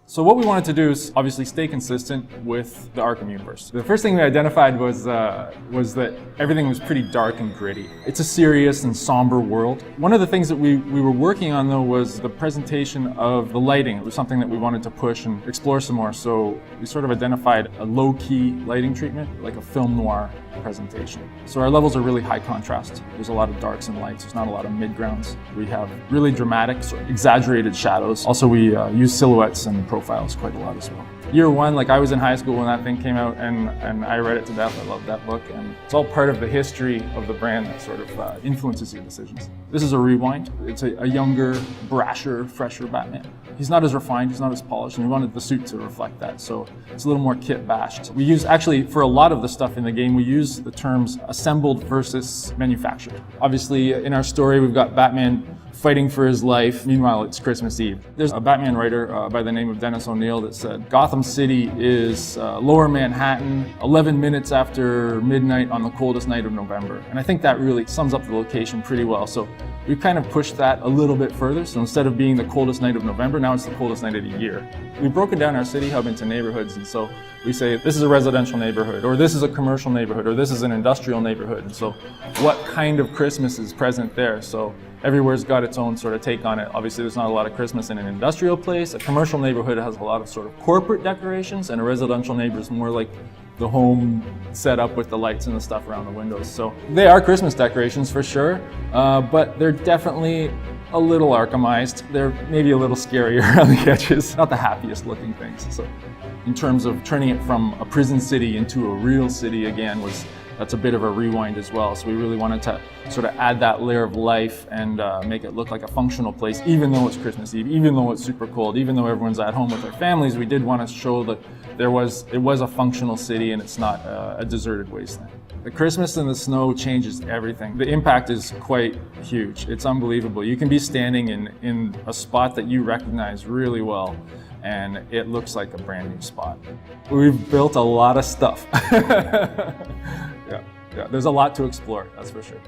So what we wanted to do is obviously stay consistent with the Arkham universe. The first thing we identified was that everything was pretty dark and gritty. It's a serious and somber world. One of the things that we were working on though was the presentation of the lighting. It was something that we wanted to push and explore some more. So we sort of identified a low-key lighting treatment, like a film noir presentation. So our levels are really high contrast. There's a lot of darks and lights. There's not a lot of mid-grounds. We have really dramatic, sort of exaggerated shadows. Also, we use silhouettes and profiles quite a lot as well. Year one, like I was in high school when that thing came out, and I read it to death. I loved that book, and it's all part of the history of the brand that sort of influences your decisions. This is a rewind. It's a younger, brasher, fresher Batman. He's not as refined, he's not as polished, and we wanted the suit to reflect that, so it's a little more kit-bashed. We use, actually, for a lot of the stuff in the game, we use the terms assembled versus manufactured. Obviously, in our story, we've got Batman fighting for his life. Meanwhile, it's Christmas Eve. There's a Batman writer by the name of Dennis O'Neil that said, Gotham City is lower Manhattan, 11 minutes after midnight on the coldest night of November. And I think that really sums up the location pretty well. So we've kind of pushed that a little bit further. So instead of being the coldest night of November, now it's the coldest night of the year. We've broken down our city hub into neighborhoods. And so we say, this is a residential neighborhood, or this is a commercial neighborhood, or this is an industrial neighborhood. And so what kind of Christmas is present there? So everywhere's got its own sort of take on it. Obviously, there's not a lot of Christmas in an industrial place. A commercial neighborhood has a lot of sort of corporate decorations, and a residential neighborhood is more like the home set up with the lights and the stuff around the windows. So they are Christmas decorations for sure, but they're definitely a little Arkhamized. They're maybe a little scarier around the edges. Not the happiest looking things. So in terms of turning it from a prison city into a real city again, that's a bit of a rewind as well. So we really wanted to sort of add that layer of life and make it look like a functional place, even though it's Christmas Eve, even though it's super cold, even though everyone's at home with their families. We did want to show that it was a functional city and it's not a deserted wasteland. The Christmas and the snow changes everything. The impact is quite huge. It's unbelievable. You can be standing in a spot that you recognize really well, and it looks like a brand new spot. We've built a lot of stuff. Yeah, there's a lot to explore, that's for sure.